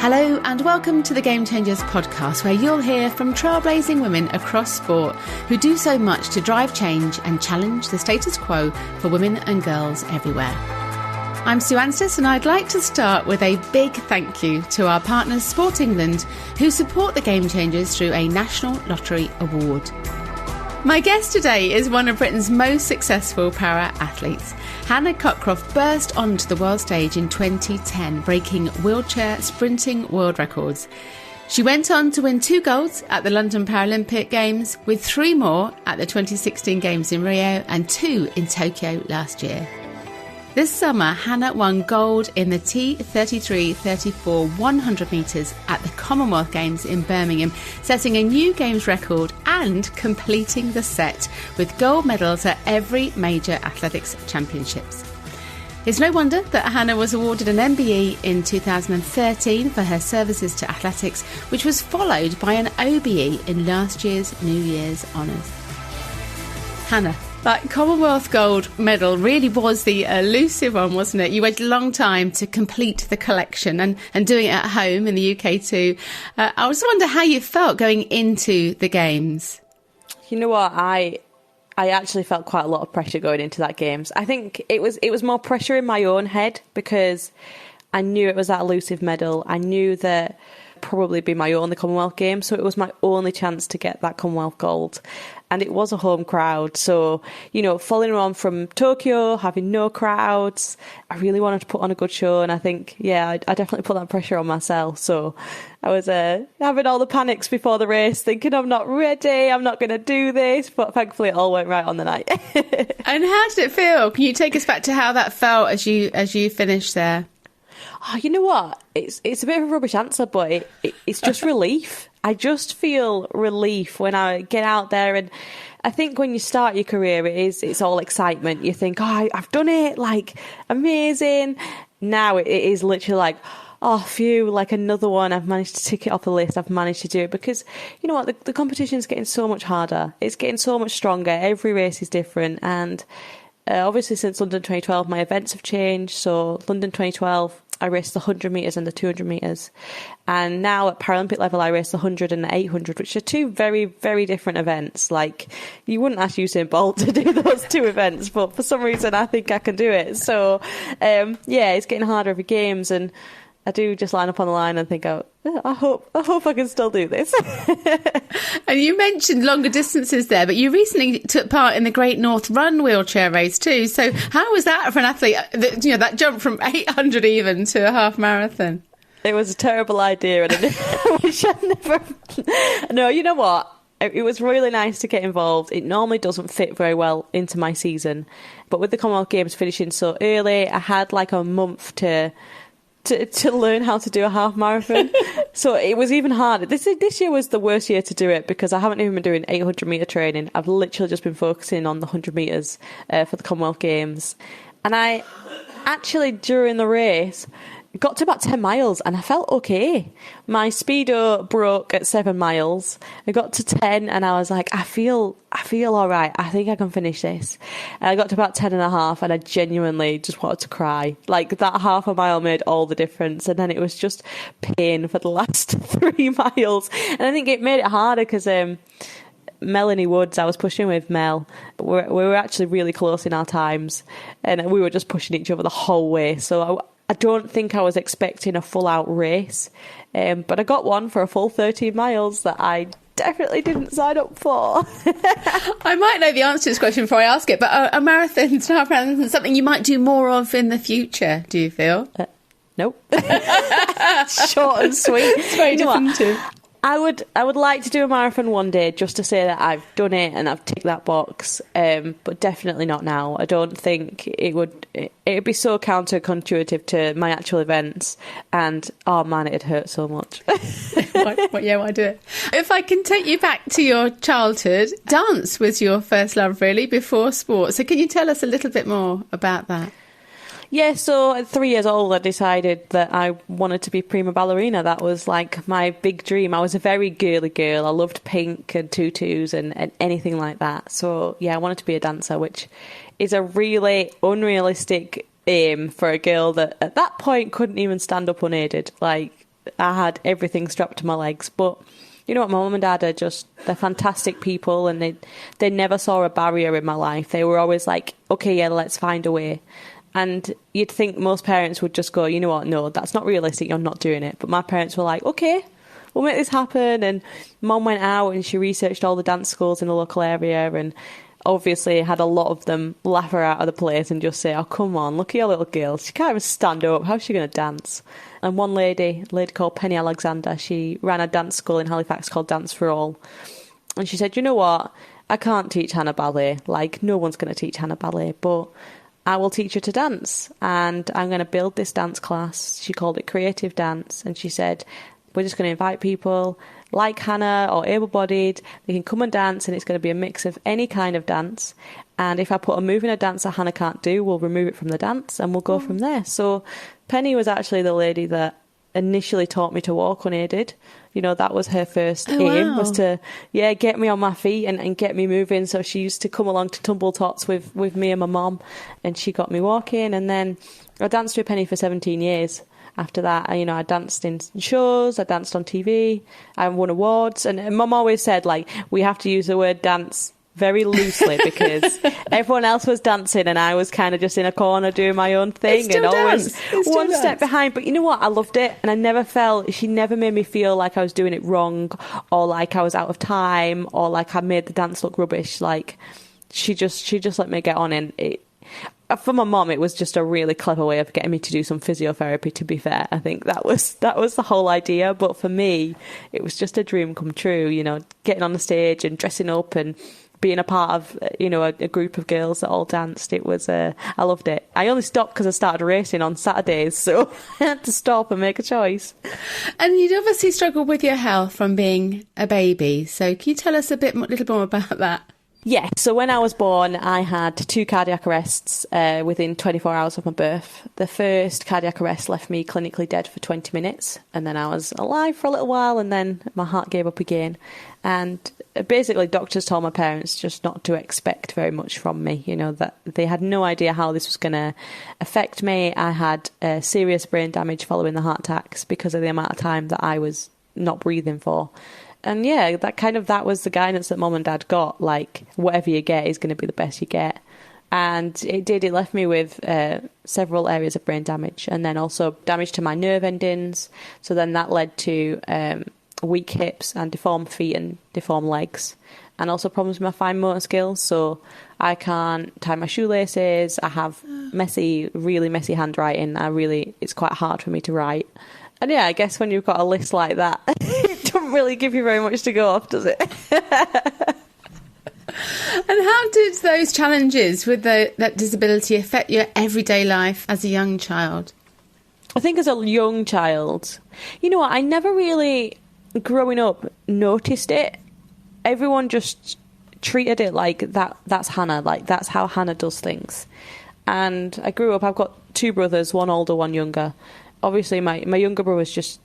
Hello and welcome to the Game Changers podcast, where you'll hear from trailblazing women across sport who do so much to drive change and challenge the status quo for women and girls everywhere. I'm Sue Anstis, and I'd like to start with a big thank you to our partners Sport England, who support the Game Changers through a National Lottery Award. My guest today is one of Britain's most successful para-athletes. Hannah Cockcroft burst onto the world stage in 2010, breaking wheelchair sprinting world records. She went on to win 2 golds at the London Paralympic Games, with 3 more at the 2016 Games in Rio and 2 in Tokyo last year. This summer, Hannah won gold in the T33-34 100 metres at the Commonwealth Games in Birmingham, setting a new Games record and completing the set with gold medals at every major athletics championships. It's no wonder that Hannah was awarded an MBE in 2013 for her services to athletics, which was followed by an OBE in last year's New Year's Honours. Hannah, that Commonwealth gold medal really was the elusive one, wasn't it? You waited a long time to complete the collection and doing it at home in the UK too. I was wondering how you felt going into the Games. You know what? I actually felt quite a lot of pressure going into that Games. I think it was more pressure in my own head because I knew it was that elusive medal. I knew that probably be my only Commonwealth Games, so it was my only chance to get that Commonwealth gold. And it was a home crowd, so, you know, following on from Tokyo, having no crowds, I really wanted to put on a good show, and I think, I definitely put that pressure on myself. So I was having all the panics before the race, thinking I'm not ready, I'm not going to do this, but thankfully it all went right on the night. And how did it feel? Can you take us back to how that felt as you finished there? Oh, you know what? It's a bit of a rubbish answer, but it's just relief. I just feel relief when I get out there, and I think when you start your career, it's all excitement. You think, oh, I've done it, like, amazing. Now it is literally like, oh, phew, like another one. I've managed to tick it off the list. I've managed to do it because, you know what, the competition's getting so much harder. It's getting so much stronger. Every race is different, and obviously since London 2012, my events have changed. So London 2012, I raced the 100 metres and the 200 metres. And now at Paralympic level, I race the 100 and the 800, which are 2 very, very different events. Like, you wouldn't ask Usain Bolt to do those 2 events, but for some reason I think I can do it. So, it's getting harder every Games, and I do just line up on the line and think, I hope I can still do this. And you mentioned longer distances there, but you recently took part in the Great North Run wheelchair race too. So how was that for an athlete? That jump from 800 even to a half marathon? It was a terrible idea, and I wish I'd never. No, you know what? It was really nice to get involved. It normally doesn't fit very well into my season, but with the Commonwealth Games finishing so early, I had like a month to learn how to do a half marathon. So it was even harder. This year was the worst year to do it because I haven't even been doing 800 metre training. I've literally just been focusing on the 100 metres for the Commonwealth Games. And I actually, during the race, got to about 10 miles and I felt okay. My speedo broke at 7 miles. I got to 10 and I was like, I feel all right. I think I can finish this. And I got to about 10 and a half and I genuinely just wanted to cry. Like, that half a mile made all the difference. And then it was just pain for the last 3 miles. And I think it made it harder because Melanie Woods, I was pushing with Mel. We were actually really close in our times and we were just pushing each other the whole way. So I don't think I was expecting a full-out race, but I got one for a full 13 miles that I definitely didn't sign up for. I might know the answer to this question before I ask it, but a marathon, half marathon, is something you might do more of in the future, do you feel? Nope. Short and sweet. It's very definitive. I would like to do a marathon one day just to say that I've done it and I've ticked that box, but definitely not now. I don't think it'd be so counterintuitive to my actual events, and oh man, it'd hurt so much. Why do it? If I can take you back to your childhood, dance was your first love really before sport. So can you tell us a little bit more about that? Yeah, so at 3 years old, I decided that I wanted to be prima ballerina. That was like my big dream. I was a very girly girl. I loved pink and tutus and anything like that. So yeah, I wanted to be a dancer, which is a really unrealistic aim for a girl that at that point couldn't even stand up unaided. Like, I had everything strapped to my legs. But you know what, my mum and dad they're fantastic people, and they never saw a barrier in my life. They were always like, okay, yeah, let's find a way. And you'd think most parents would just go, you know what, no, that's not realistic, you're not doing it. But my parents were like, okay, we'll make this happen. And Mum went out and she researched all the dance schools in the local area, and obviously had a lot of them laugh her out of the place and just say, oh, come on, look at your little girl. She can't even stand up. How's she going to dance? And one lady called Penny Alexander, she ran a dance school in Halifax called Dance for All. And she said, you know what? I can't teach Hannah ballet. Like, no one's going to teach Hannah ballet, but I will teach her to dance. And I'm going to build this dance class. She called it Creative Dance. And she said, we're just going to invite people like Hannah or able-bodied. They can come and dance, and it's going to be a mix of any kind of dance. And if I put a move in a dance that Hannah can't do, we'll remove it from the dance and we'll go from there. So Penny was actually the lady that initially taught me to walk unaided. You know, that was her first aim, was to, get me on my feet and get me moving. So she used to come along to tumble tots with me and my mum, and she got me walking. And then I danced with Penny for 17 years. After that, I danced in shows, I danced on TV, I won awards. And Mum always said, like, we have to use the word dance very loosely because everyone else was dancing and I was kind of just in a corner doing my own thing and always one step behind. But you know what? I loved it, and I never she never made me feel like I was doing it wrong or like I was out of time or like I made the dance look rubbish. Like, she just let me get on, and for my mum, it was just a really clever way of getting me to do some physiotherapy, to be fair. I think that was the whole idea. But for me, it was just a dream come true, getting on the stage and dressing up and being a part of, a group of girls that all danced. It was, I loved it. I only stopped because I started racing on Saturdays, so I had to stop and make a choice. And you'd obviously struggled with your health from being a baby. So can you tell us a little more about that? Yeah, so when I was born, I had 2 cardiac arrests within 24 hours of my birth. The first cardiac arrest left me clinically dead for 20 minutes, and then I was alive for a little while, and then my heart gave up again. And basically, doctors told my parents just not to expect very much from me, that they had no idea how this was going to affect me. I had serious brain damage following the heart attacks because of the amount of time that I was not breathing for. And yeah, that was the guidance that Mum and Dad got. Like, whatever you get is going to be the best you get. And it did. It left me with several areas of brain damage, and then also damage to my nerve endings. So then that led to weak hips and deformed feet and deformed legs, and also problems with my fine motor skills. So I can't tie my shoelaces. I have really messy handwriting. It's quite hard for me to write. And yeah, I guess when you've got a list like that, it doesn't really give you very much to go off, does it? And how did those challenges with that disability affect your everyday life as a young child? I think as a young child, I never really, growing up, noticed it. Everyone just treated it like that's Hannah, like that's how Hannah does things. And I grew up, I've got 2 brothers, one older, one younger. Obviously, my younger brother's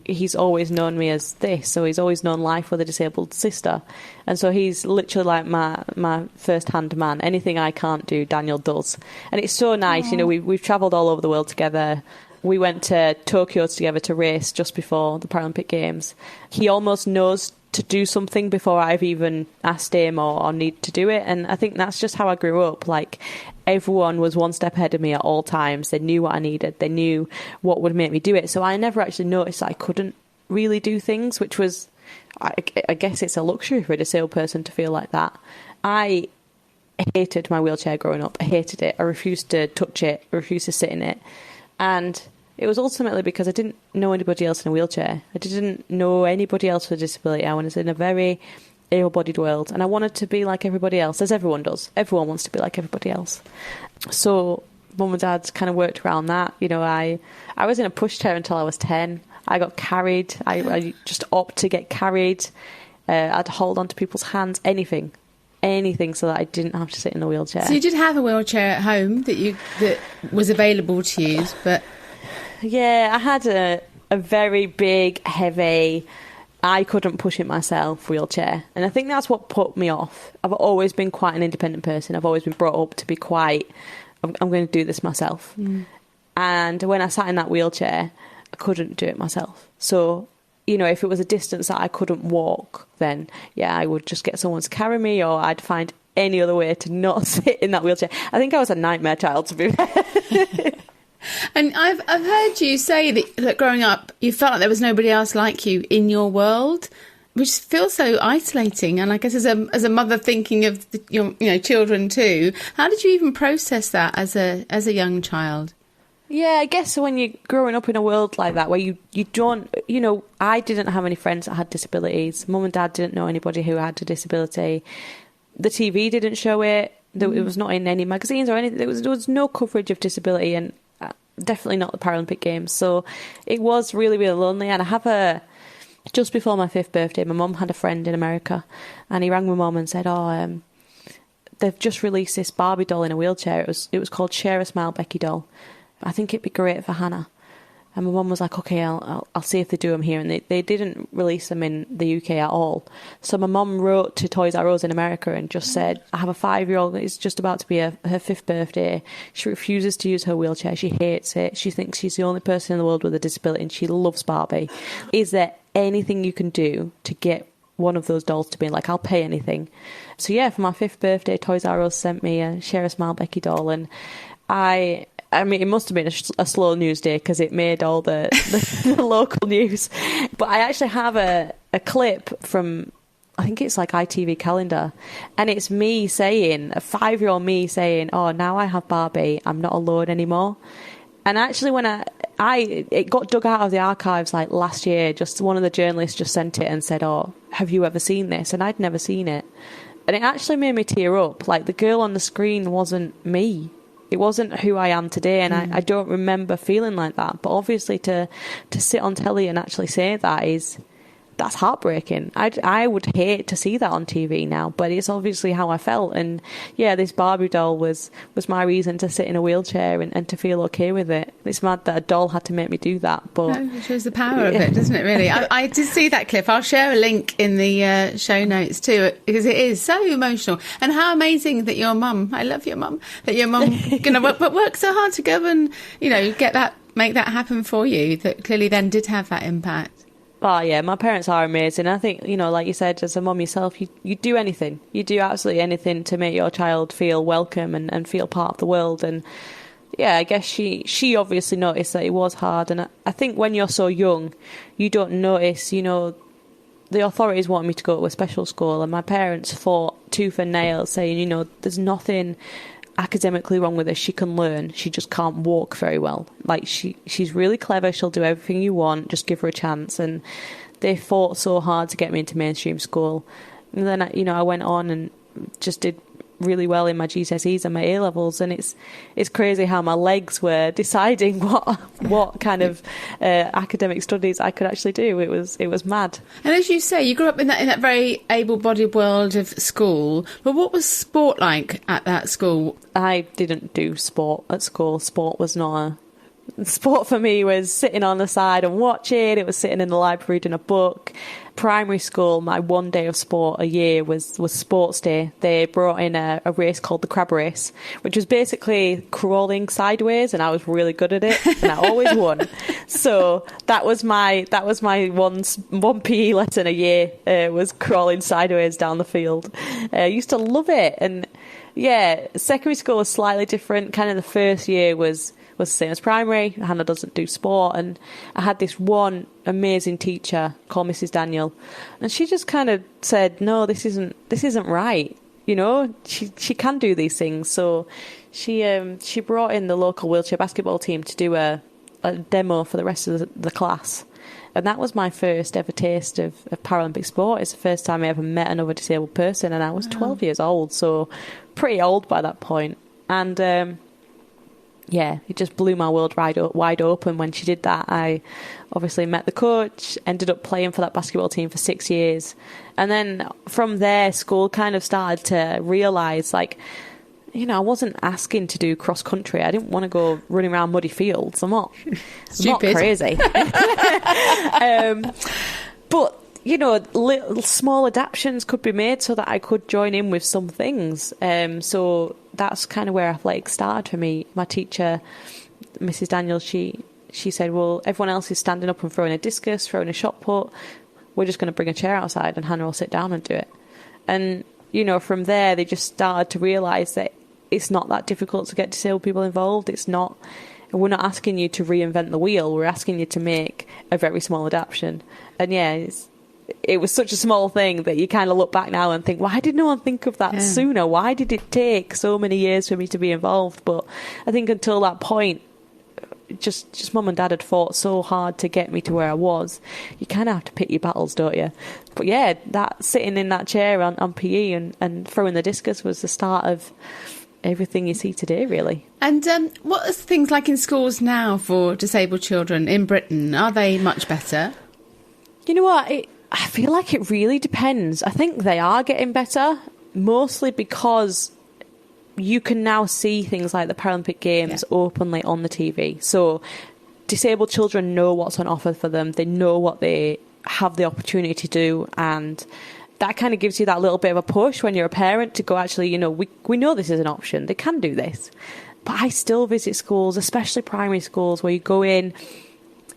he's always known me as this, so he's always known life with a disabled sister. And so he's literally like my first-hand man. Anything I can't do, Daniel does. And it's so nice, we've travelled all over the world together. We went to Tokyo together to race just before the Paralympic Games. He almost knows to do something before I've even asked him or need to do it. And I think that's just how I grew up. Like, everyone was one step ahead of me at all times. They knew what I needed. They knew what would make me do it. So I never actually noticed that I couldn't really do things, which was, I guess it's a luxury for a disabled person to feel like that. I hated my wheelchair growing up. I hated it. I refused to touch it. I refused to sit in it. And it was ultimately because I didn't know anybody else in a wheelchair. I didn't know anybody else with a disability. I was in a very able-bodied world, and I wanted to be like everybody else, as everyone does. Everyone wants to be like everybody else. So Mum and Dad kind of worked around that. I was in a pushchair until I was 10. I got carried. I just opted to get carried. I'd hold on to people's hands, anything so that I didn't have to sit in a wheelchair. So you did have a wheelchair at home that was available to use, but... Yeah, I had a very big, heavy, I couldn't push it myself wheelchair. And I think that's what put me off. I've always been quite an independent person. I've always been brought up to be quite, I'm going to do this myself. And when I sat in that wheelchair, I couldn't do it myself. So, you know, if it was a distance that I couldn't walk, then, yeah, I would just get someone to carry me, or I'd find any other way to not sit in that wheelchair. I think I was a nightmare child, to be fair. And I've heard you say that growing up, you felt like there was nobody else like you in your world, which feels so isolating. And I guess as a mother thinking of your children too, how did you even process that as a young child? Yeah, I guess when you're growing up in a world like that, where you don't, you know, I didn't have any friends that had disabilities. Mum and Dad didn't know anybody who had a disability. The TV didn't show it. It was not in any magazines or anything. There was no coverage of disability, and definitely not the Paralympic Games. So it was really, really lonely. And I have just before my 5th birthday, my mum had a friend in America, and he rang my mum and said, they've just released this Barbie doll in a wheelchair. It was called Share a Smile Becky doll. I think it'd be great for Hannah. And my mum was like, okay, I'll see if they do them here. And they didn't release them in the UK at all. So my mum wrote to Toys R Us in America and just said, I have a 5-year-old. It's just about to be her 5th birthday. She refuses to use her wheelchair. She hates it. She thinks she's the only person in the world with a disability, and she loves Barbie. Is there anything you can do to get one of those dolls to be like, I'll pay anything? So yeah, for my 5th birthday, Toys R Us sent me a Share a Smile Becky doll. And I mean, it must have been a slow news day because it made all the local news. But I actually have a clip from, I think it's like ITV Calendar, and it's me saying, a 5-year-old me saying, oh, now I have Barbie, I'm not alone anymore. And actually when it got dug out of the archives like last year, just one of the journalists just sent it and said, oh, have you ever seen this? And I'd never seen it. And it actually made me tear up. Like, the girl on the screen wasn't me. It wasn't who I am today, and I don't remember feeling like that. But obviously to sit on telly and actually say that's heartbreaking. I would hate to see that on TV now, but it's obviously how I felt. And yeah, this Barbie doll was my reason to sit in a wheelchair and to feel okay with it. It's mad that a doll had to make me do that. But it shows the power of it, doesn't it, really? I did see that clip. I'll share a link in the show notes too, because it is so emotional. And how amazing that your mum, I love your mum, that your mum work so hard to go and, make that happen for you, that clearly then did have that impact. Oh, yeah, my parents are amazing. I think, like you said, as a mum yourself, you do anything. You do absolutely anything to make your child feel welcome and feel part of the world. And, yeah, I guess she obviously noticed that it was hard. And I think when you're so young, you don't notice, the authorities wanted me to go to a special school. And my parents fought tooth and nail saying, there's nothing academically wrong with her. She can learn. She just can't walk very well. Like, she's really clever. She'll do everything you want. Just give her a chance. And they fought so hard to get me into mainstream school. And then, I went on and just did really well in my GCSEs and my A-levels, and it's crazy how my legs were deciding what kind of academic studies I could actually do. It was mad. And as you say, you grew up in that very able-bodied world of school, but what was sport like at that school? I didn't do sport at school. Sport for me was sitting on the side and watching. It was sitting in the library reading a book. Primary school, my one day of sport a year was sports day. They brought in a race called the crab race, which was basically crawling sideways, and I was really good at it, and I always won. So that was my one PE lesson a year, was crawling sideways down the field. I used to love it. And yeah, secondary school was slightly different. Kind of the first year was the same as primary. Hannah doesn't do sport, and I had this one amazing teacher called Mrs. Daniel, and she just kind of said, no, this isn't right. She can do these things. So she brought in the local wheelchair basketball team to do a demo for the rest of the class. And that was my first ever taste of Paralympic sport. It's the first time I ever met another disabled person, and I was 12 years old, so pretty old by that point. And yeah, it just blew my world wide open when she did that. I obviously met the coach, ended up playing for that basketball team for 6 years. And then from there, school kind of started to realise, I wasn't asking to do cross country. I didn't want to go running around muddy fields. I'm not crazy. But little small adaptations could be made so that I could join in with some things. So that's kind of where athletics started for me. My teacher, Mrs. Daniel, she she said, well, everyone else is standing up and throwing a discus, throwing a shot put. We're just going to bring a chair outside and Hannah will sit down and do it. And, you know, from there, they just started to realise that it's not that difficult to get disabled people involved. We're not asking you to reinvent the wheel. We're asking you to make a very small adaptation. And yeah, it was such a small thing that you kind of look back now and think, why did no one think of that sooner? Why did it take so many years for me to be involved? But I think until that point, just mum and dad had fought so hard to get me to where I was. You kind of have to pick your battles, don't you? But yeah, that sitting in that chair on PE and throwing the discus was the start of everything you see today, really. And what are things like in schools now for disabled children in Britain? Are they much better? You know what? I feel like it really depends. I think they are getting better, mostly because you can now see things like the Paralympic Games openly on the TV. So disabled children know what's on offer for them. They know what they have the opportunity to do, and that kind of gives you that little bit of a push when you're a parent to go, actually, you know, we know this is an option. They can do this. But I still visit schools, especially primary schools, where you go in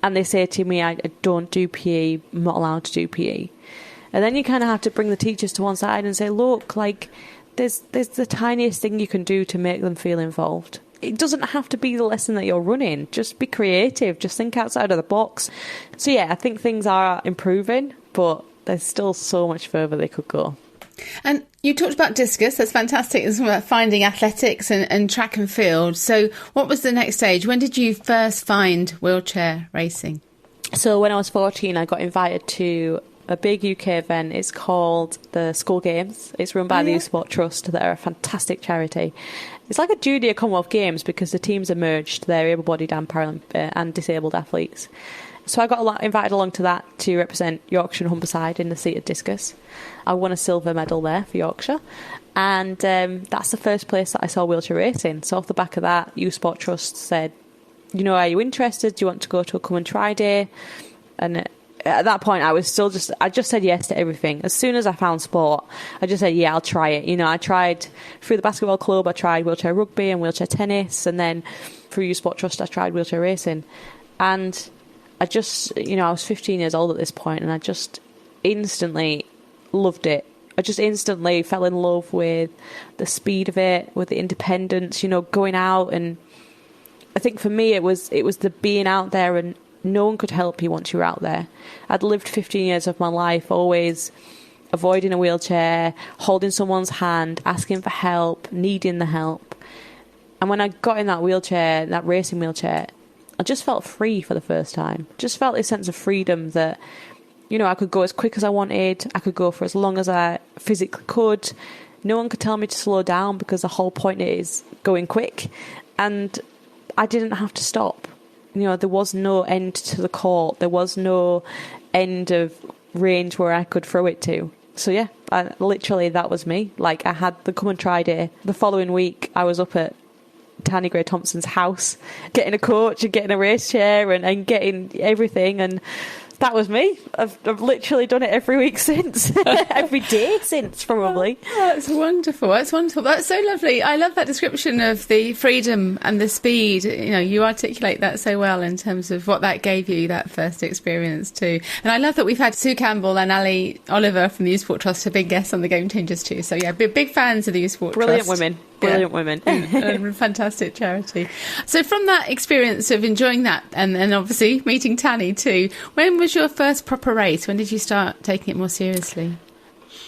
and they say to me, I don't do PE, I'm not allowed to do PE. And then you kind of have to bring the teachers to one side and say, look, like, there's the tiniest thing you can do to make them feel involved. It doesn't have to be the lesson that you're running. Just be creative. Just think outside of the box. So, yeah, I think things are improving, but there's still so much further they could go. And you talked about discus. That's fantastic. It's about finding athletics and track and field. So what was the next stage? When did you first find wheelchair racing? So when I was 14, I got invited to a big UK event. It's called the School Games. It's run by the Youth Sport Trust. They're a fantastic charity. It's like a junior Commonwealth Games because the teams are merged. They're able-bodied and Paralympic and disabled athletes. So I got invited along to that to represent Yorkshire and Humberside in the seated discus. I won a silver medal there for Yorkshire. And that's the first place that I saw wheelchair racing. So off the back of that, Youth Sport Trust said, you know, are you interested? Do you want to go to a come and try day? And at that point, I just said yes to everything. As soon as I found sport, I just said, yeah, I'll try it. You know, I tried through the basketball club, I tried wheelchair rugby and wheelchair tennis. And then through Youth Sport Trust, I tried wheelchair racing. And I just, you know, I was 15 years old at this point and I just instantly loved it. I just instantly fell in love with the speed of it, with the independence, you know, going out. And I think for me, it was the being out there and no one could help you once you were out there. I'd lived 15 years of my life always avoiding a wheelchair, holding someone's hand, asking for help, needing the help. And when I got in that wheelchair, that racing wheelchair, I just felt free for the first time. Just felt this sense of freedom that, you know, I could go as quick as I wanted. I could go for as long as I physically could. No one could tell me to slow down because the whole point is going quick. And I didn't have to stop. You know, there was no end to the court. There was no end of range where I could throw it to. So, yeah, literally that was me. Like, I had the come and try day. The following week, I was up at Tiny Gray Thompson's house, getting a coach and getting a race chair and getting everything. And that was me. I've literally done it every week since. Every day since, probably. Oh, that's wonderful. That's wonderful. That's so lovely. I love that description of the freedom and the speed. You know, you articulate that so well in terms of what that gave you, that first experience too. And I love that we've had Sue Campbell and Ali Oliver from the Youth Sport Trust have been guests on the Game Changers too. So yeah, big fans of the Youth Sport Brilliant Trust. Brilliant women. And fantastic charity. So from that experience of enjoying that and obviously meeting Tanny too, when was your first proper race? When did you start taking it more seriously?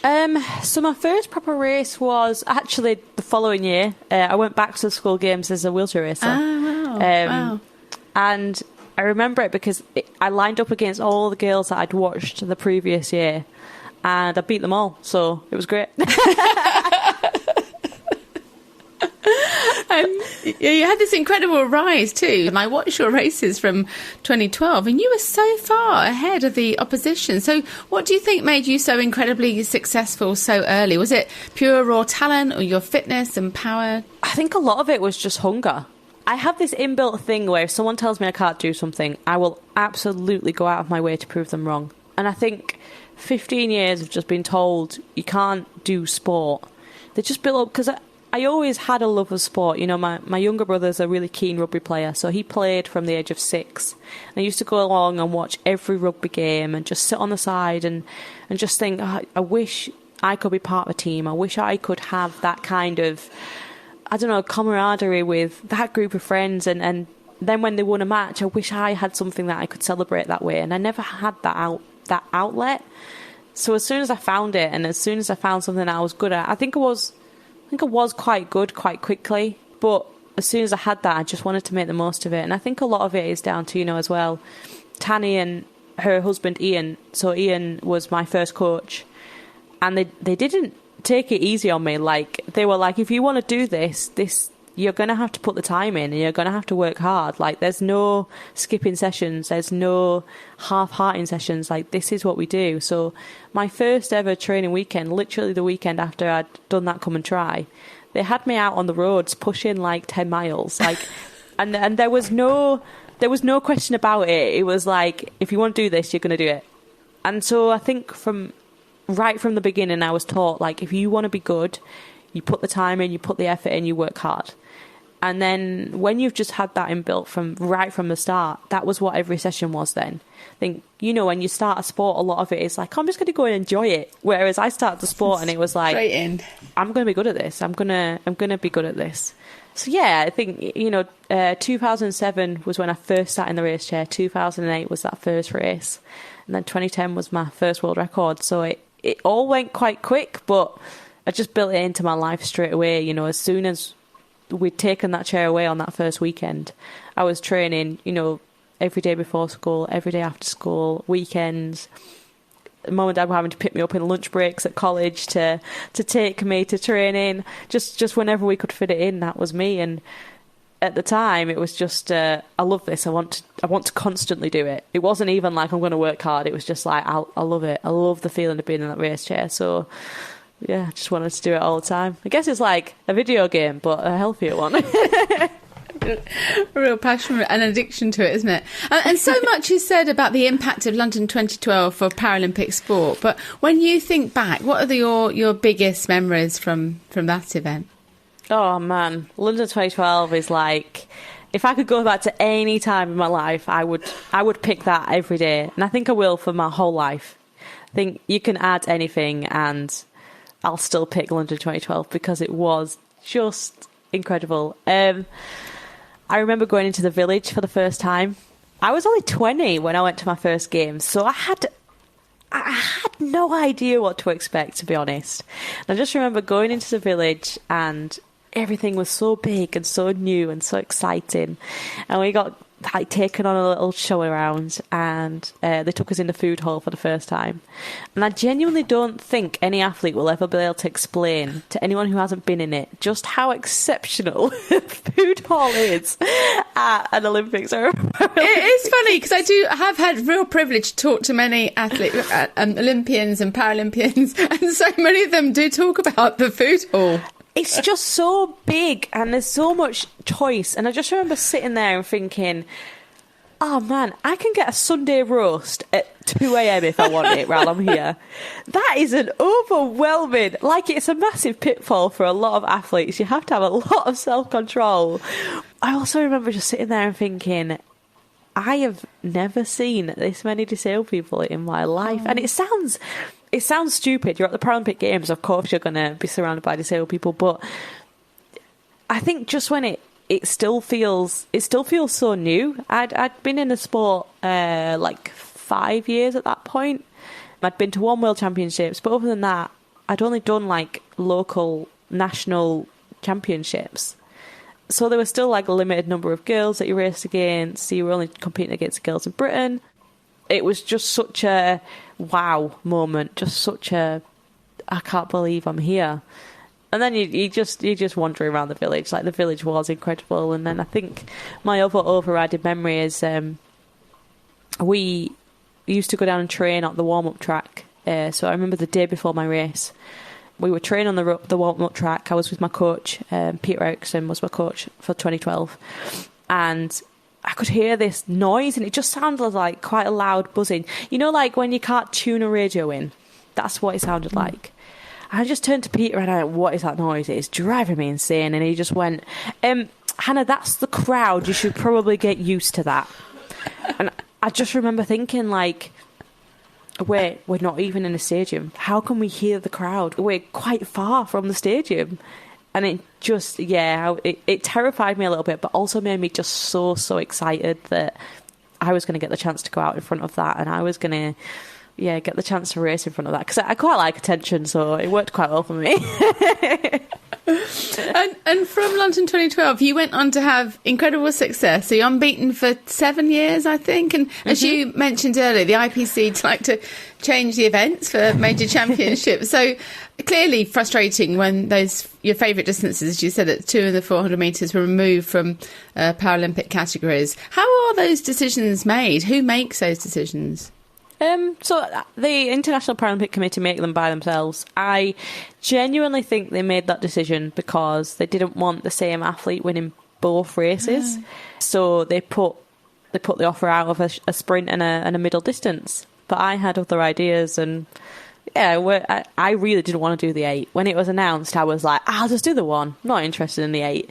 So my first proper race was actually the following year. I went back to the School Games as a wheelchair racer. Oh, wow. Wow. And I remember it because I lined up against all the girls that I'd watched the previous year and I beat them all. So it was great. You had this incredible rise too. And I watched your races from 2012 and you were so far ahead of the opposition. So what do you think made you so incredibly successful so early? Was it pure raw talent or your fitness and power? I think a lot of it was just hunger. I have this inbuilt thing where if someone tells me I can't do something, I will absolutely go out of my way to prove them wrong. And I think 15 years of just being told you can't do sport, they just built up because I always had a love of sport. You know, my younger brother's a really keen rugby player, so he played from the age of 6. And I used to go along and watch every rugby game and just sit on the side and just think, oh, I wish I could be part of a team. I wish I could have that kind of, I don't know, camaraderie with that group of friends. And then when they won a match, I wish I had something that I could celebrate that way. And I never had that outlet. So as soon as I found it, and as soon as I found something that I was good at, I think I was quite good quite quickly. But as soon as I had that, I just wanted to make the most of it. And I think a lot of it is down to, you know, as well, Tanny and her husband Ian. So Ian was my first coach, and they didn't take it easy on me. Like, they were like, if you want to do this, you're going to have to put the time in, and you're going to have to work hard. Like, there's no skipping sessions. There's no half-hearting sessions. Like, this is what we do. So my first ever training weekend, literally the weekend after I'd done that come and try, they had me out on the roads pushing like 10 miles. Like, and there was no question about it. It was like, if you want to do this, you're going to do it. And so I think right from the beginning, I was taught, like, if you want to be good, you put the time in, you put the effort in, you work hard. And then when you've just had that inbuilt right from the start, that was what every session was then. I think, you know, when you start a sport, a lot of it is like, I'm just going to go and enjoy it. Whereas I started the sport and it was like, I'm going to be good at this. I'm going to be good at this. So yeah, I think, you know, 2007 was when I first sat in the race chair. 2008 was that first race. And then 2010 was my first world record. So it all went quite quick, but I just built it into my life straight away. You know, as soon as we'd taken that chair away on that first weekend, I was training, you know, every day before school, every day after school, weekends. Mum and Dad were having to pick me up in lunch breaks at college to take me to training. Just whenever we could fit it in, that was me. And at the time, it was just, I love this. I want to constantly do it. It wasn't even like I'm going to work hard. It was just like, I love it. I love the feeling of being in that race chair. So yeah, I just wanted to do it all the time. I guess it's like a video game, but a healthier one. A real passion and addiction to it, isn't it? And so much is said about the impact of London 2012 for Paralympic sport. But when you think back, what are your biggest memories from that event? Oh man, London 2012 is like, if I could go back to any time in my life, I would pick that every day, and I think I will for my whole life. I think you can add anything, and I'll still pick London 2012 because it was just incredible. I remember going into the village for the first time. I was only 20 when I went to my first game, so I had no idea what to expect, to be honest. And I just remember going into the village and everything was so big and so new and so exciting. And we got like taken on a little show around, and they took us in the food hall for the first time. And I genuinely don't think any athlete will ever be able to explain to anyone who hasn't been in it just how exceptional food hall is at an Olympics or It is funny because I have had real privilege to talk to many athletes, Olympians and Paralympians, and so many of them do talk about the food hall. It's just so big and there's so much choice. And I just remember sitting there and thinking, oh man, I can get a Sunday roast at 2 a.m. if I want it while I'm here. That is an overwhelming, like, it's a massive pitfall for a lot of athletes. You have to have a lot of self-control. I also remember just sitting there and thinking, I have never seen this many disabled people in my life. And it sounds stupid. You're at the Paralympic Games, of course you're going to be surrounded by disabled people, but I think just when it still feels so new. I'd been in the sport like 5 years at that point. I'd been to one World Championships, but other than that, I'd only done like local national championships. So there was still like a limited number of girls that you raced against. So you were only competing against girls in Britain. It was just such a wow moment, just such a, I can't believe I'm here. And then you just wander around the village. Like, the village was incredible. And then I think my other overriding memory is we used to go down and train at the warm-up track. So I remember the day before my race, we were training on the warm-up track. I was with my coach, Peter Eriksson was my coach for 2012. And I could hear this noise, and it just sounded like quite a loud buzzing. You know, like when you can't tune a radio in? That's what it sounded like. I just turned to Peter and I went, what is that noise? It's driving me insane. And he just went, Hannah, that's the crowd. You should probably get used to that. And I just remember thinking, like, we're not even in a stadium. How can we hear the crowd? We're quite far from the stadium. And it just, it terrified me a little bit, but also made me just so excited that I was going to get the chance to go out in front of that, and I was going to, get the chance to race in front of that, because I quite like attention, so it worked quite well for me. And from London 2012, you went on to have incredible success. So you're unbeaten for 7 years, I think. And as you mentioned earlier, the IPC like to change the events for major championships. So clearly frustrating when your favourite distances, as you said, at 200 and the 400 metres, were removed from Paralympic categories. How are those decisions made? Who makes those decisions? So the International Paralympic Committee make them by themselves. I genuinely think they made that decision because they didn't want the same athlete winning both races. So they put the offer out of a sprint and a middle distance. But I had other ideas, and I really didn't want to do the 8. When it was announced, I was like, I'll just do the 1. Not interested in the 8.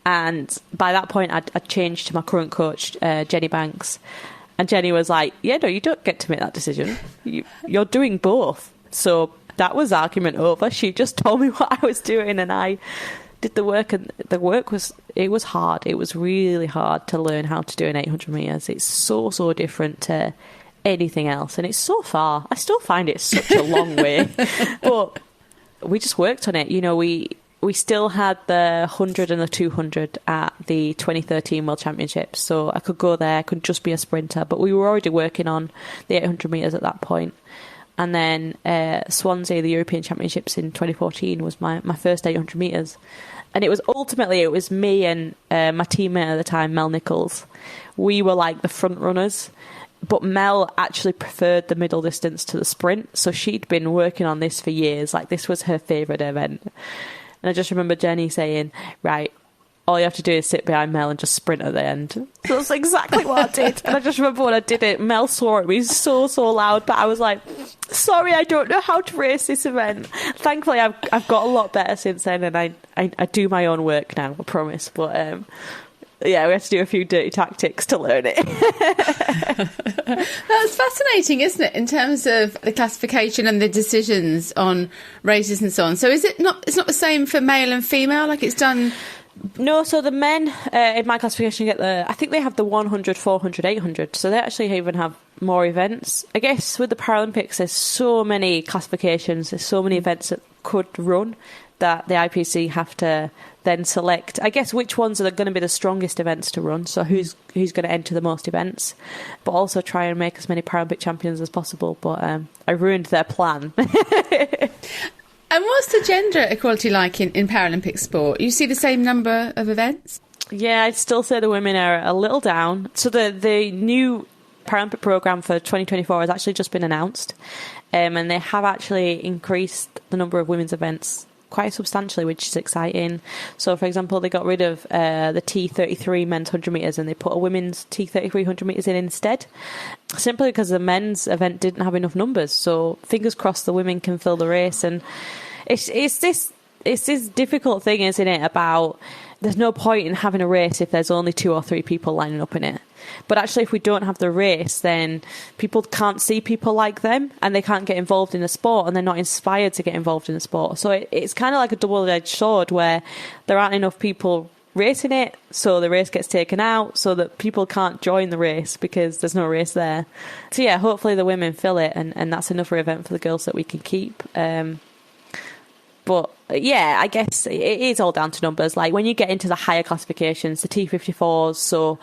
And by that point, I'd changed to my current coach, Jenny Banks. And Jenny was like, no, you don't get to make that decision. You're doing both. So that was argument over. She just told me what I was doing, and I did the work. And the work was hard. It was really hard to learn how to do an 800 metres. It's so different to anything else. And it's so far. I still find it such a long way. But we just worked on it. We still had the 100 and the 200 at the 2013 World Championships, so I could go there, I could just be a sprinter, but we were already working on the 800 metres at that point. And then Swansea, the European Championships in 2014, was my first 800 metres. And it was me and my teammate at the time, Mel Nichols. We were like the front runners, but Mel actually preferred the middle distance to the sprint, so she'd been working on this for years. Like, this was her favourite event. And I just remember Jenny saying, right, all you have to do is sit behind Mel and just sprint at the end. So that's exactly what I did. And I just remember when I did it, Mel swore at me so loud, but I was like, sorry, I don't know how to race this event. Thankfully, I've got a lot better since then, and I do my own work now, I promise. But we had to do a few dirty tactics to learn it. That's fascinating, isn't it, in terms of the classification and the decisions on races and so on. So it's not the same for male and female, like it's done? No, so the men in my classification I think they have the 100, 400, 800, so they actually even have more events. I guess with the Paralympics, there's so many classifications, there's so many events that could run, that the IPC have to then select, I guess, which ones are going to be the strongest events to run, so who's going to enter the most events, but also try and make as many Paralympic champions as possible. But I ruined their plan. And what's the gender equality like in Paralympic sport? You see the same number of events? Yeah, I'd still say the women are a little down. So the new Paralympic programme for 2024 has actually just been announced, and they have actually increased the number of women's events quite substantially, which is exciting. So, for example, they got rid of the T33 men's 100 metres and they put a women's T33 100 metres in instead, simply because the men's event didn't have enough numbers. So, fingers crossed the women can fill the race. And it's this difficult thing, isn't it, about there's no point in having a race if there's only 2 or 3 people lining up in it. But actually, if we don't have the race, then people can't see people like them and they can't get involved in the sport, and they're not inspired to get involved in the sport. So it's kind of like a double-edged sword where there aren't enough people racing it, so the race gets taken out so that people can't join the race because there's no race there. So yeah, hopefully the women fill it, and that's another event for the girls that we can keep. But yeah, I guess it is all down to numbers. Like when you get into the higher classifications, the T54s, so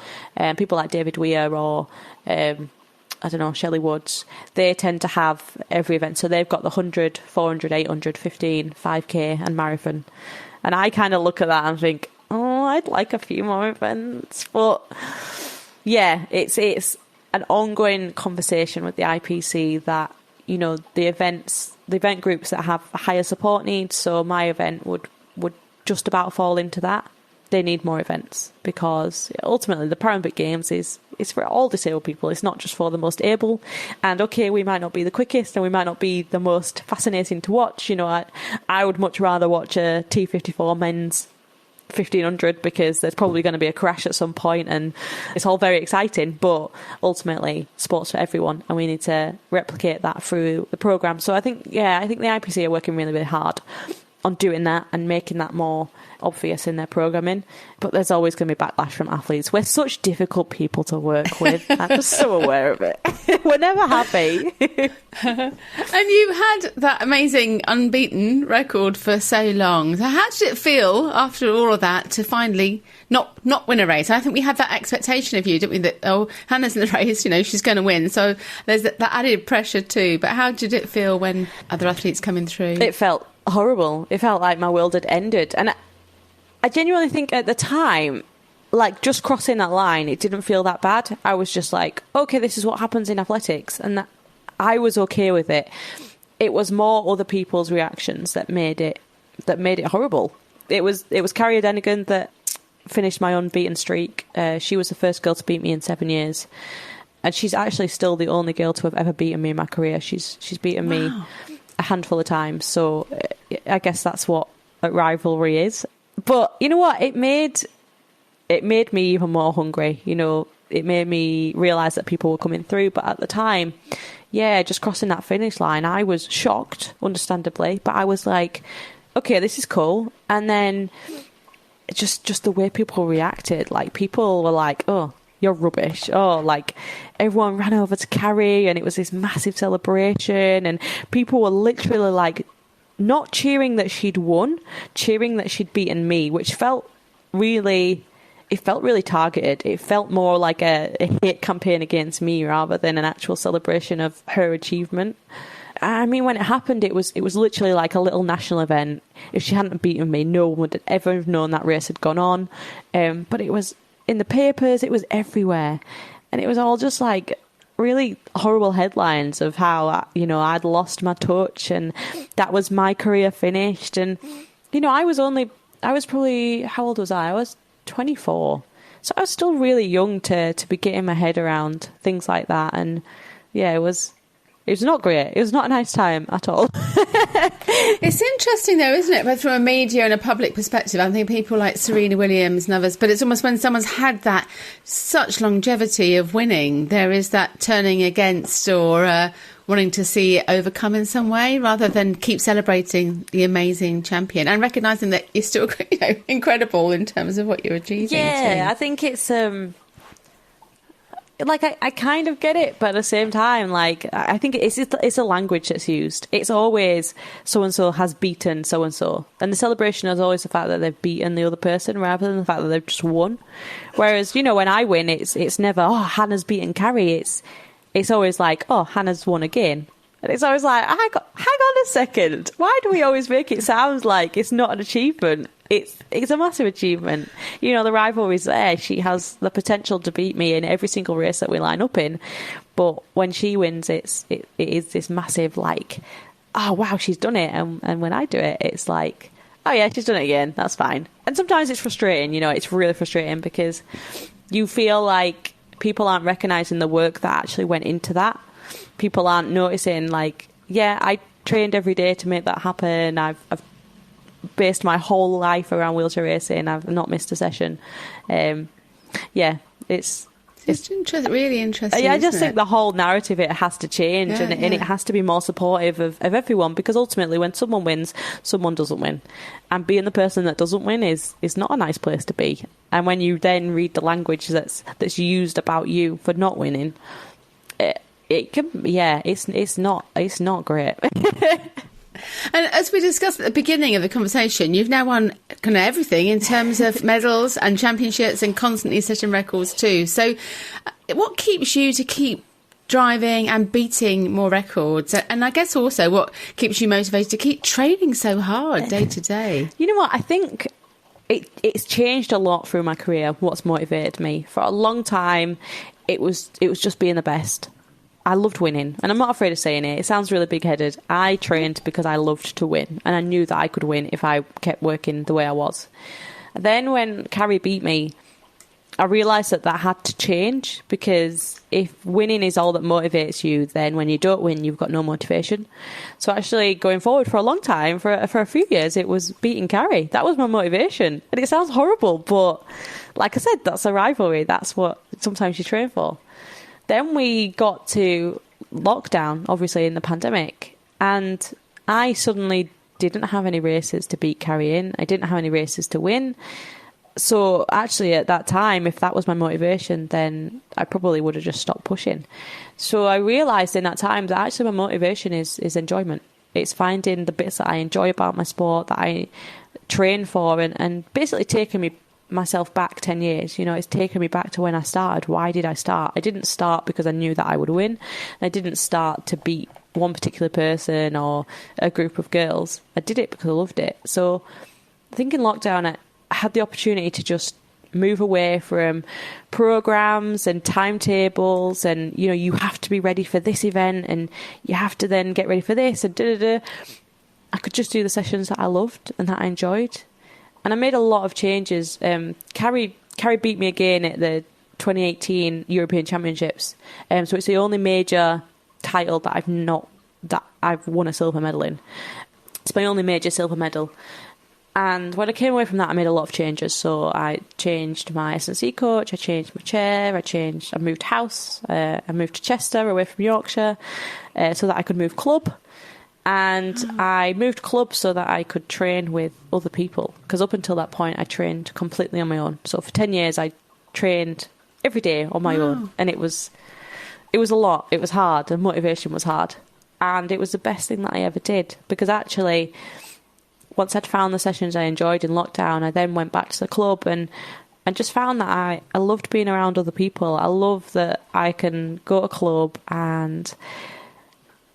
people like David Weir or Shelley Woods, they tend to have every event. So they've got the 100, 400, 800, 15, 5K and marathon. And I kind of look at that and think, oh, I'd like a few more events. But yeah, it's an ongoing conversation with the IPC that, you know, the event groups that have higher support needs, so my event would just about fall into that. they need more events, because ultimately the Paralympic Games is for all disabled people. It's not just for the most able. And okay, we might not be the quickest and we might not be the most fascinating to watch. You know, I would much rather watch a T54 men's 1500 because there's probably going to be a crash at some point and it's all very exciting. But ultimately, sports for everyone, and we need to replicate that through the programme. So I think the IPC are working really, really hard on doing that and making that more obvious in their programming. But there's always going to be backlash from athletes. We're such difficult people to work with. I'm just so aware of it. We're never happy. And you had that amazing unbeaten record for so long. So how did it feel after all of that to finally not win a race? I think we had that expectation of you, didn't we? That, oh, Hannah's in the race, you know, she's going to win. So there's that added pressure too. But how did it feel when other athletes coming through? It felt horrible. It felt like my world had ended. And I genuinely think at the time, like, just crossing that line, it didn't feel that bad. I was just like, okay, this is what happens in athletics. And that I was okay with it. It was more other people's reactions that made it horrible. It was Carrie Denigan that finished my unbeaten streak. She was the first girl to beat me in 7 years. And she's actually still the only girl to have ever beaten me in my career. She's beaten me a handful of times. So I guess that's what a rivalry is. But you know what? It made me even more hungry. You know, it made me realise that people were coming through. But at the time, yeah, just crossing that finish line, I was shocked, understandably. But I was like, okay, this is cool. And then just the way people reacted, like, people were like, oh, you're rubbish. Oh, like, everyone ran over to Carrie and it was this massive celebration. And people were literally like, not cheering that she'd won, cheering that she'd beaten me, which felt really targeted. It felt more like a hate campaign against me rather than an actual celebration of her achievement. I mean, when it happened, it was literally like a little national event. If she hadn't beaten me, no one would ever have known that race had gone on. But it was in the papers, it was everywhere. And it was all just like really horrible headlines of how, you know, I'd lost my touch and that was my career finished. And, you know, I was probably, how old was I? I was 24. So I was still really young to be getting my head around things like that. And yeah, it was not great. It was not a nice time at all. It's interesting though, isn't it? Both from a media and a public perspective. I think people like Serena Williams and others, but it's almost when someone's had that such longevity of winning, there is that turning against or wanting to see it overcome in some way rather than keep celebrating the amazing champion and recognising that you're still, you know, incredible in terms of what you're achieving. Yeah, too. I think it's like I kind of get it, but at the same time, like, I think it's a language that's used. It's always so and so has beaten so and so, and the celebration is always the fact that they've beaten the other person rather than the fact that they've just won. Whereas, you know, when I win, it's never, oh, Hannah's beaten Carrie. It's always like, oh, Hannah's won again. And it's always like, hang on a second. Why do we always make it sound like it's not an achievement? It's a massive achievement. You know, the rivalry's there. She has the potential to beat me in every single race that we line up in. But when she wins, it is this massive, like, oh, wow, she's done it. And when I do it, it's like, oh, yeah, she's done it again. That's fine. And sometimes it's frustrating. You know, it's really frustrating because you feel like people aren't recognising the work that actually went into that. People aren't noticing, like, yeah, I trained every day to make that happen. I've based my whole life around wheelchair racing. I've not missed a session. Yeah, it's really interesting. I just think the whole narrative, it has to change, and it has to be more supportive of everyone, because ultimately when someone wins, someone doesn't win, and being the person that doesn't win is not a nice place to be. And when you then read the language that's used about you for not winning, it can, yeah, it's not great. And as we discussed at the beginning of the conversation, you've now won kind of everything in terms of medals and championships and constantly setting records too. So what keeps you to keep driving and beating more records? And I guess also what keeps you motivated to keep training so hard day to day? You know what? I think it's changed a lot through my career, what's motivated me. For a long time, it was just being the best. I loved winning, and I'm not afraid of saying it. It sounds really big-headed. I trained because I loved to win, and I knew that I could win if I kept working the way I was. Then when Carrie beat me, I realised that had to change, because if winning is all that motivates you, then when you don't win, you've got no motivation. So actually going forward for a long time, for a few years, it was beating Carrie. That was my motivation. And it sounds horrible, but like I said, that's a rivalry. That's what sometimes you train for. Then we got to lockdown, obviously in the pandemic, and I suddenly didn't have any races to beat Carrie in. I didn't have any races to win. So actually at that time, if that was my motivation, then I probably would have just stopped pushing. So I realised in that time that actually my motivation is enjoyment. It's finding the bits that I enjoy about my sport, that I train for, and basically taking myself back 10 years. You know, it's taken me back to when I started. Why did I start? I didn't start because I knew that I would win. I didn't start to beat one particular person or a group of girls. I did it because I loved it. So I think in lockdown, I had the opportunity to just move away from programs and timetables and, you know, you have to be ready for this event and you have to then get ready for this and da-da-da. I could just do the sessions that I loved and that I enjoyed. And I made a lot of changes. Carrie beat me again at the 2018 European Championships. So it's the only major title that I've won a silver medal in. It's my only major silver medal. And when I came away from that, I made a lot of changes. So I changed my S&C coach, I changed my chair, I moved house, I moved to Chester, away from Yorkshire, so that I could move club. And I moved club so that I could train with other people. Because up until that point, I trained completely on my own. So for 10 years, I trained every day on my own. And it was a lot. It was hard. The motivation was hard. And it was the best thing that I ever did. Because actually, once I'd found the sessions I enjoyed in lockdown, I then went back to the club and just found that I loved being around other people. I love that I can go to a club and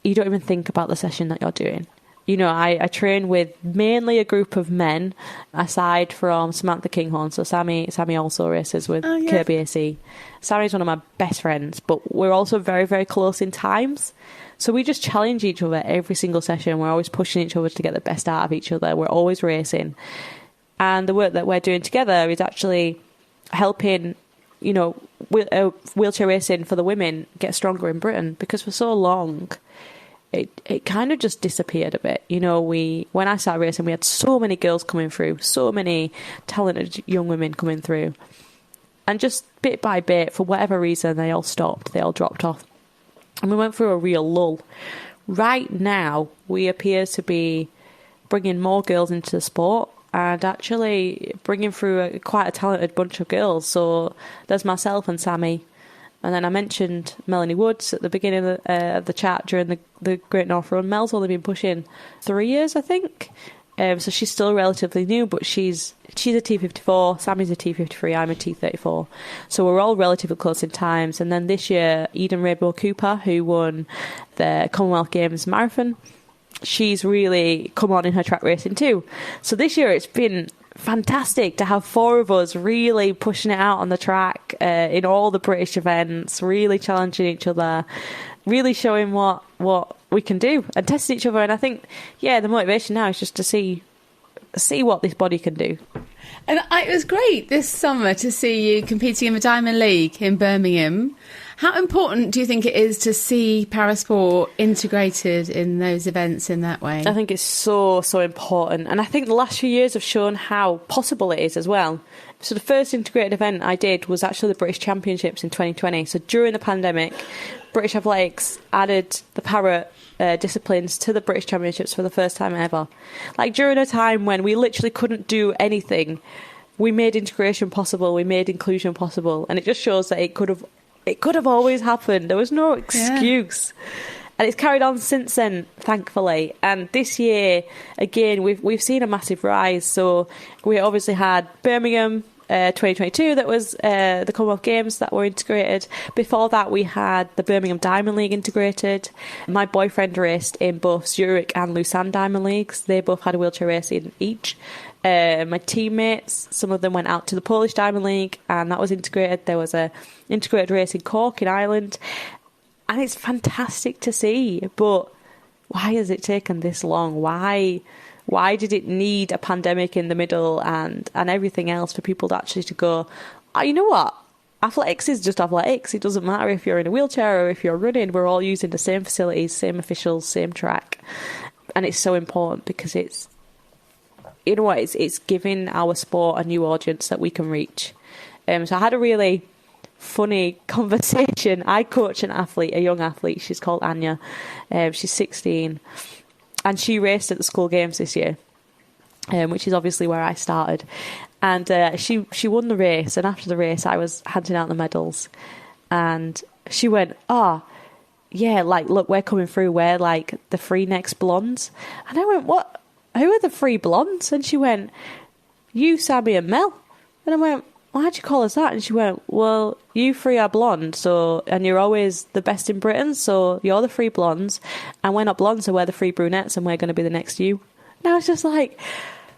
you don't even think about the session that you're doing. You know, I train with mainly a group of men, aside from Samantha Kinghorn. So Sammy also races with Kirby AC. Sammy's one of my best friends, but we're also very, very close in times. So we just challenge each other every single session. We're always pushing each other to get the best out of each other. We're always racing. And the work that we're doing together is actually helping, you know, wheelchair racing for the women get stronger in Britain. Because for so long, it kind of just disappeared a bit. You know, when I started racing, we had so many girls coming through, so many talented young women coming through. And just bit by bit, for whatever reason, they all stopped. They all dropped off. And we went through a real lull. Right now, we appear to be bringing more girls into the sport and actually bringing through quite a talented bunch of girls. So there's myself and Sammy. And then I mentioned Melanie Woods at the beginning of the chat during the Great North Run. Mel's only been pushing 3 years, I think. So she's still relatively new, but she's a T54, Sammy's a T53, I'm a T34. So we're all relatively close in times. And then this year, Eden Rainbow Cooper, who won the Commonwealth Games marathon, she's really come on in her track racing too. So this year it's been fantastic to have four of us really pushing it out on the track in all the British events, really challenging each other, really showing what we can do and testing each other. And I think, the motivation now is just to see what this body can do. And it was great this summer to see you competing in the Diamond League in Birmingham. How important do you think it is to see parasport integrated in those events in that way? I think it's so important. And I think the last few years have shown how possible it is as well. So the first integrated event I did was actually the British Championships in 2020. So during the pandemic, British Athletics added the para disciplines to the British Championships for the first time ever. Like during a time when we literally couldn't do anything, we made integration possible, we made inclusion possible. And it just shows that it could have always happened. There was no excuse. Yeah. And it's carried on since then, thankfully. And this year, again, we've seen a massive rise. So we obviously had Birmingham 2022, that was the Commonwealth Games that were integrated. Before that, we had the Birmingham Diamond League integrated. My boyfriend raced in both Zurich and Lausanne Diamond Leagues. They both had a wheelchair race in each. My teammates, some of them went out to the Polish Diamond League, and that was integrated. There was a integrated race in Cork in Ireland, and it's fantastic to see. But why has it taken this long? Why Why did it need a pandemic in the middle and everything else for people to actually to go, oh, you know what? Athletics is just athletics. It doesn't matter if you're in a wheelchair or if you're running. We're all using the same facilities, same officials, same track. And it's so important because it's, you know what, it's giving our sport a new audience that we can reach. So I had a really funny conversation. I coach an athlete, a young athlete. She's called Anya. She's 16. And she raced at the school games this year, which is obviously where I started. And she won the race. And after the race, I was handing out the medals. And she went, oh, yeah, like, look, we're coming through. We're like the three next blondes. And I went, what? Who are the three blondes? And she went, you, Sammy and Mel. And I went, why'd you call us that? And she went, well, you three are blonde, so, and you're always the best in Britain, so you're the three blondes, and we're not blonde, so we're the three brunettes, and we're going to be the next you. And I was just like,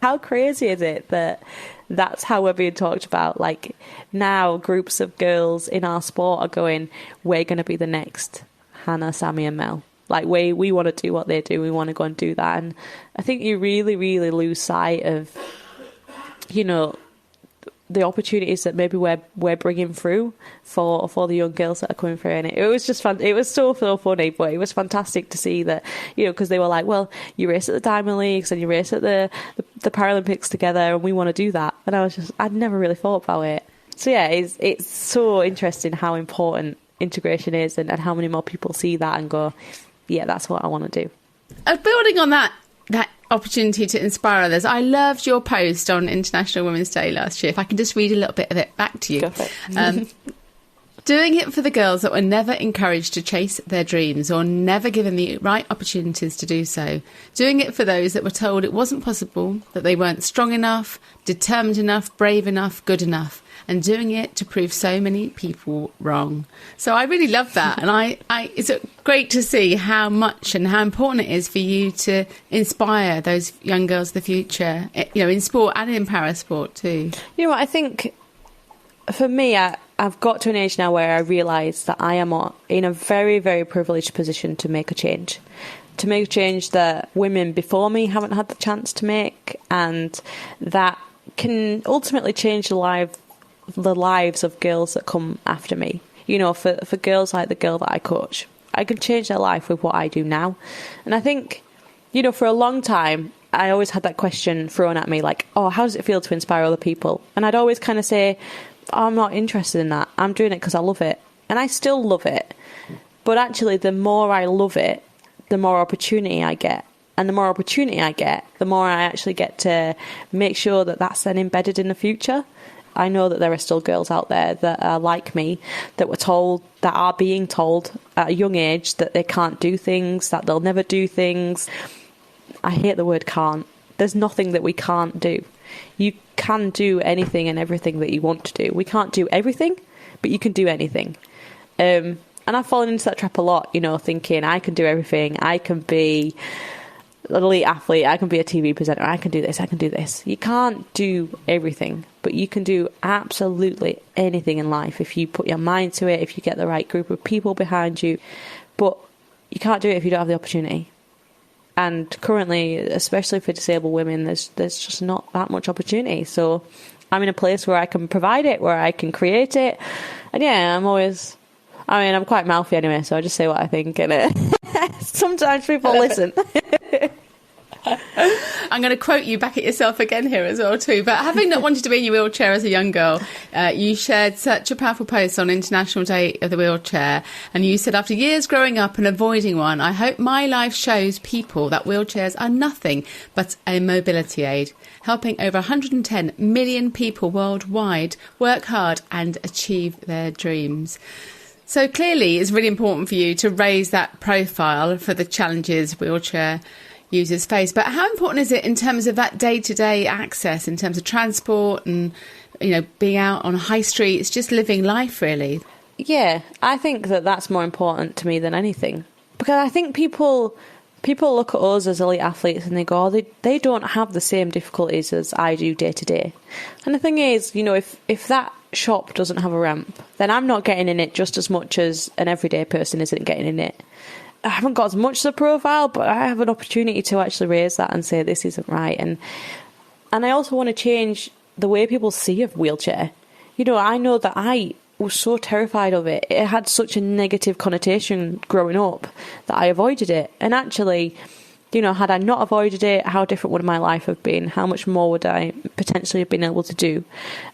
how crazy is it that that's how we're being talked about? Like, now groups of girls in our sport are going, we're going to be the next Hannah, Sammy and Mel. Like, we want to do what they do, we want to go and do that. And I think you really, really lose sight of, you know, the opportunities that maybe we're bringing through for the young girls that are coming through. And it was just fun. It was so funny, but it was fantastic to see that, you know, because they were like, well, you race at the Diamond Leagues and you race at the Paralympics together, and we want to do that. And I'd never really thought about it. So yeah, it's so interesting how important integration is, and how many more people see that and go, yeah, that's what I want to do. Building on that opportunity to inspire others, I loved your post on International Women's Day last year. If I can just read a little bit of it back to you. Go for it. Doing it for the girls that were never encouraged to chase their dreams or never given the right opportunities to do so. Doing it for those that were told it wasn't possible, that they weren't strong enough, determined enough, brave enough, good enough. And doing it to prove so many people wrong. So I really love that. And it's great to see how much and how important it is for you to inspire those young girls of the future, you know, in sport and in parasport too. You know what, I think for me, I've got to an age now where I realise that I am in a very, very privileged position to make a change. To make a change that women before me haven't had the chance to make, and that can ultimately change the lives of girls that come after me. You know, for girls like the girl that I coach, I can change their life with what I do now. And I think, you know, for a long time, I always had that question thrown at me, like, oh, how does it feel to inspire other people? And I'd always kind of say, oh, I'm not interested in that. I'm doing it because I love it. And I still love it. But actually, the more I love it, the more opportunity I get. And the more opportunity I get, the more I actually get to make sure that that's then embedded in the future. I know that there are still girls out there that are like me, that are being told at a young age that they can't do things, that they'll never do things. I hate the word can't. There's nothing that we can't do. You can do anything and everything that you want to do. We can't do everything, but you can do anything. And I've fallen into that trap a lot, you know, thinking I can do everything. I can be an elite athlete, I can be a TV presenter, I can do this. You can't do everything, but you can do absolutely anything in life if you put your mind to it, if you get the right group of people behind you. But you can't do it if you don't have the opportunity. And currently, especially for disabled women, there's just not that much opportunity. So I'm in a place where I can provide it, where I can create it. And yeah, I'm quite mouthy anyway, so I just say what I think, and sometimes people listen. I'm going to quote you back at yourself again here as well too. But having not wanted to be in your wheelchair as a young girl, you shared such a powerful post on International Day of the Wheelchair, and you said, after years growing up and avoiding one, I hope my life shows people that wheelchairs are nothing but a mobility aid, helping over 110 million people worldwide work hard and achieve their dreams. So clearly it's really important for you to raise that profile for the challenges wheelchair users face. But how important is it in terms of that day-to-day access, in terms of transport and, you know, being out on high streets, just living life really? Yeah, I think that's more important to me than anything. Because I think people look at us as elite athletes and they go, oh, they don't have the same difficulties as I do day to day. And the thing is, you know, if that shop doesn't have a ramp, then I'm not getting in it just as much as an everyday person isn't getting in it. I haven't got as much as a profile, but I have an opportunity to actually raise that and say this isn't right. And I also want to change the way people see a wheelchair. You know, I know that I was so terrified of it. It had such a negative connotation growing up that I avoided it. And actually, you know, had I not avoided it, how different would my life have been? How much more would I potentially have been able to do?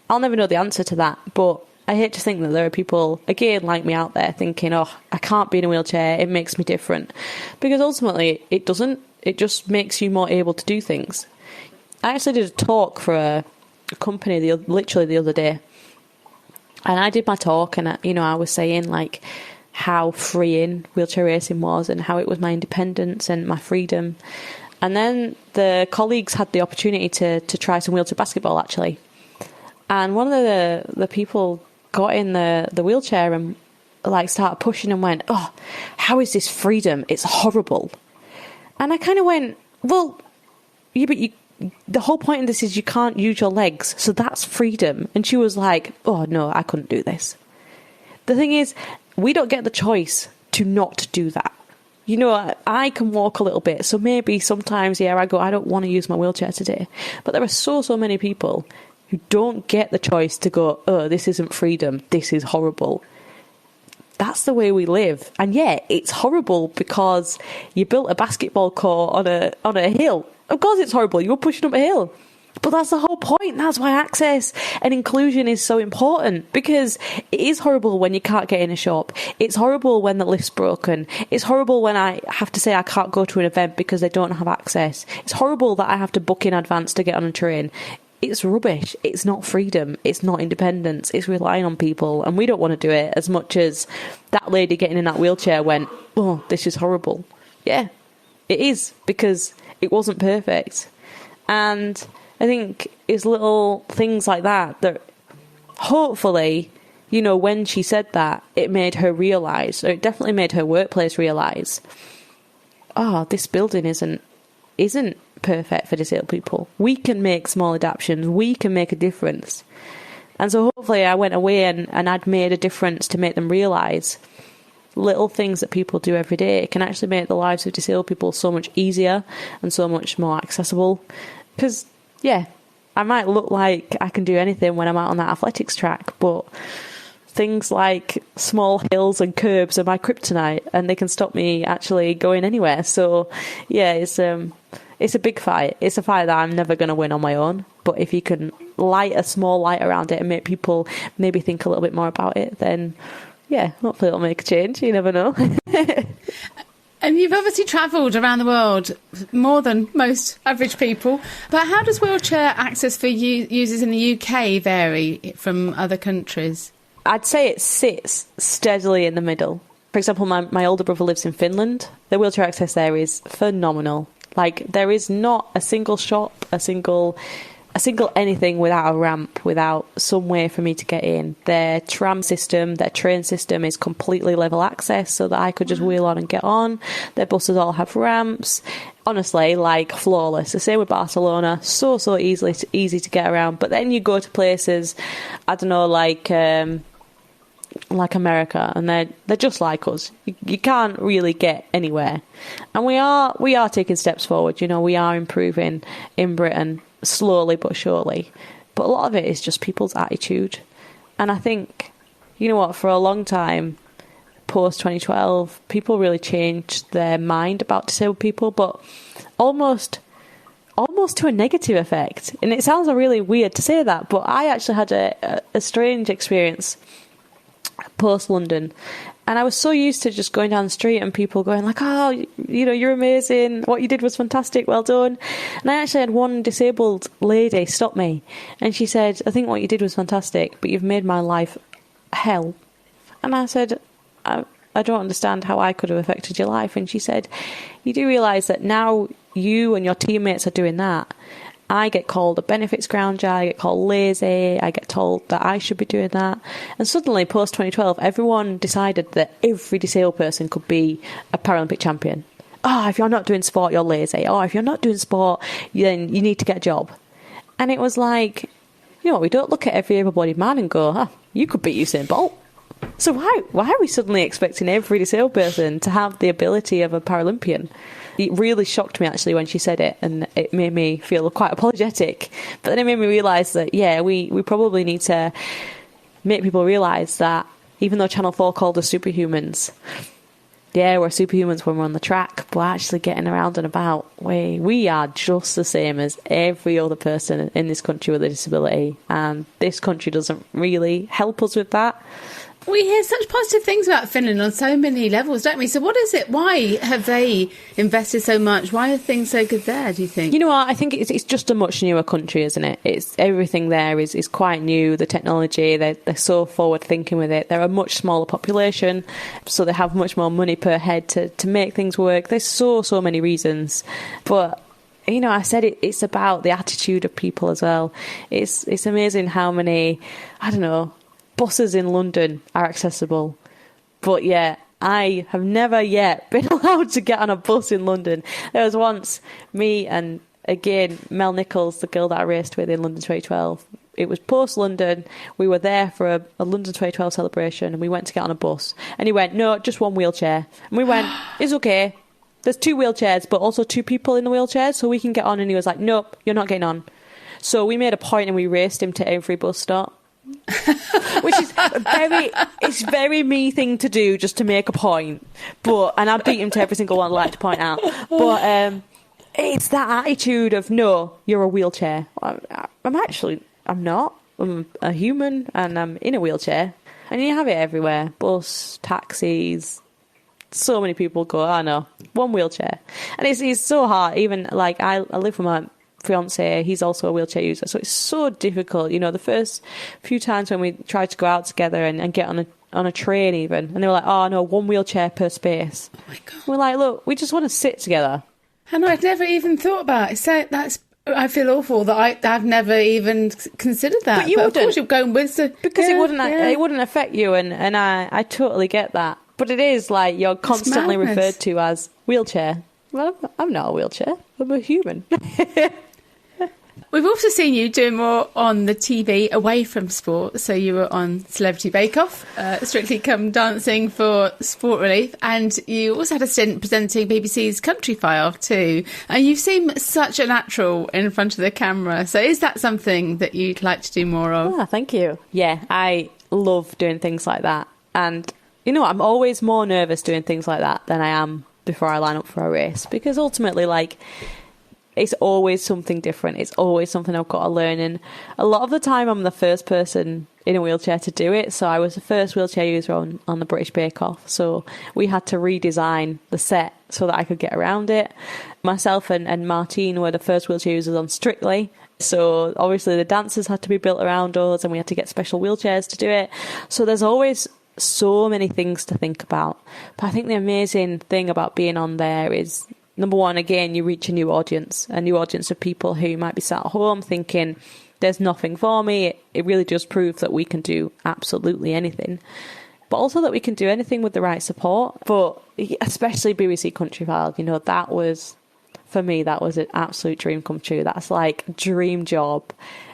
I'll never know the answer to that, but I hate to think that there are people, again, like me out there thinking, oh, I can't be in a wheelchair, it makes me different. Because ultimately, it doesn't. It just makes you more able to do things. I actually did a talk for a company literally the other day. And I did my talk and, I was saying, like, how freeing wheelchair racing was and how it was my independence and my freedom. And then the colleagues had the opportunity to try some wheelchair basketball, actually. And one of the people got in the wheelchair and like started pushing and went, oh, how is this freedom? It's horrible. And I kind of went, well, yeah, but the whole point of this is you can't use your legs, so that's freedom. And she was like, oh no, I couldn't do this. The thing is, we don't get the choice to not do that. You know, I can walk a little bit, so maybe sometimes, I don't want to use my wheelchair today. But there are so many people who don't get the choice to go, oh, this isn't freedom, this is horrible. That's the way we live. And yeah, it's horrible because you built a basketball court on a hill. Of course it's horrible, you were pushing up a hill. But that's the whole point. That's why access and inclusion is so important, because it is horrible when you can't get in a shop. It's horrible when the lift's broken. It's horrible when I have to say I can't go to an event because they don't have access. It's horrible that I have to book in advance to get on a train. It's rubbish. It's not freedom. It's not independence. It's relying on people. And we don't want to do it as much as that lady getting in that wheelchair went, oh, this is horrible. Yeah, it is, because it wasn't perfect. And I think it's little things like that hopefully, when she said that, it made her realise, or it definitely made her workplace realise, oh, this building isn't perfect for disabled people. We can make small adaptations. We can make a difference. And so hopefully I went away and I'd made a difference to make them realise little things that people do every day can actually make the lives of disabled people so much easier and so much more accessible. Because, yeah, I might look like I can do anything when I'm out on that athletics track, but things like small hills and curbs are my kryptonite, and they can stop me actually going anywhere. So, yeah, it's a big fight. It's a fight that I'm never going to win on my own. But if you can light a small light around it and make people maybe think a little bit more about it, then, yeah, hopefully it'll make a change. You never know. And you've obviously travelled around the world more than most average people. But how does wheelchair access for users in the UK vary from other countries? I'd say it sits steadily in the middle. For example, my older brother lives in Finland. The wheelchair access there is phenomenal. Like, there is not a single shop, a single anything without a ramp, without some way for me to get in. Their tram system, their train system is completely level access so that I could just wheel on and get on. Their buses all have ramps. Honestly, like, flawless. The same with Barcelona. So easy to get around. But then you go to places, I don't know, like America, and they're just like us. You can't really get anywhere. And we are taking steps forward. We are improving in Britain, slowly but surely. But a lot of it is just people's attitude. And I think, for a long time, post-2012, people really changed their mind about disabled people, but almost to a negative effect. And it sounds really weird to say that, but I actually had a strange experience post-London. And I was so used to just going down the street and people going like, oh, you're amazing. What you did was fantastic. Well done. And I actually had one disabled lady stop me. And she said, I think what you did was fantastic, but you've made my life hell. And I said, I don't understand how I could have affected your life. And she said, you do realise that now you and your teammates are doing that. I get called a benefits grounder, I get called lazy, I get told that I should be doing that. And suddenly, post-2012, everyone decided that every disabled person could be a Paralympic champion. Oh, if you're not doing sport, you're lazy. Oh, if you're not doing sport, then you need to get a job. And it was like, we don't look at every able-bodied man and go, you could beat Usain Bolt. So why are we suddenly expecting every disabled person to have the ability of a Paralympian? It really shocked me, actually, when she said it, and it made me feel quite apologetic. But then it made me realise that, we probably need to make people realise that even though Channel 4 called us superhumans, we're superhumans when we're on the track, but actually getting around and about, we are just the same as every other person in this country with a disability, and this country doesn't really help us with that. We hear such positive things about Finland on so many levels, don't we? So what is it? Why have they invested so much? Why are things so good there, do you think? You know what? I think it's just a much newer country, isn't it? It's everything there is quite new. The technology, they're so forward thinking with it. They're a much smaller population, so they have much more money per head to make things work. There's so many reasons. But I said it's about the attitude of people as well. It's amazing how many, buses in London are accessible. But I have never yet been allowed to get on a bus in London. There was once me and, again, Mel Nichols, the girl that I raced with in London 2012. It was post-London. We were there for a London 2012 celebration, and we went to get on a bus. And he went, no, just one wheelchair. And we went, it's okay. There's 2 wheelchairs, but also 2 people in the wheelchairs, so we can get on. And he was like, nope, you're not getting on. So we made a point and we raced him to every bus stop. Which is it's very me thing to do, just to make a point. And I beat him to every single one, I'd like to point out. But it's that attitude of, no, you're a wheelchair. I'm not. I'm a human and I'm in a wheelchair. And you have it everywhere. Bus, taxis. So many people go, I know, one wheelchair. And it's so hard. Even like I live with my fiance, he's also a wheelchair user, so it's so difficult. The first few times when we tried to go out together and get on a train even, and they were like, oh no, one wheelchair per space. Oh my God. We're like, look, we just want to sit together. And I'd never even thought about it. So I feel awful that I've never even considered that. But you wouldn't. Of course you're going with because it wouldn't affect you, and I totally get that. But it is like you're constantly referred to as wheelchair. Well, I'm not a wheelchair. I'm a human. We've also seen you doing more on the TV away from sport. So you were on Celebrity Bake Off, Strictly Come Dancing for Sport Relief, and you also had a stint presenting BBC's Country File too. And you seem such a natural in front of the camera. So is that something that you'd like to do more of? Oh, thank you. Yeah, I love doing things like that. And, I'm always more nervous doing things like that than I am before I line up for a race. Because ultimately, it's always something different. It's always something I've got to learn. And a lot of the time I'm the first person in a wheelchair to do it. So I was the first wheelchair user on the British Bake Off. So we had to redesign the set so that I could get around it. Myself and Martine were the first wheelchair users on Strictly. So obviously the dancers had to be built around us and we had to get special wheelchairs to do it. So there's always so many things to think about. But I think the amazing thing about being on there is, number one, again, you reach a new audience of people who might be sat at home thinking, there's nothing for me. It really does prove that we can do absolutely anything. But also that we can do anything with the right support. But especially BBC Country File, that was, for me, that was an absolute dream come true. That's like a dream job.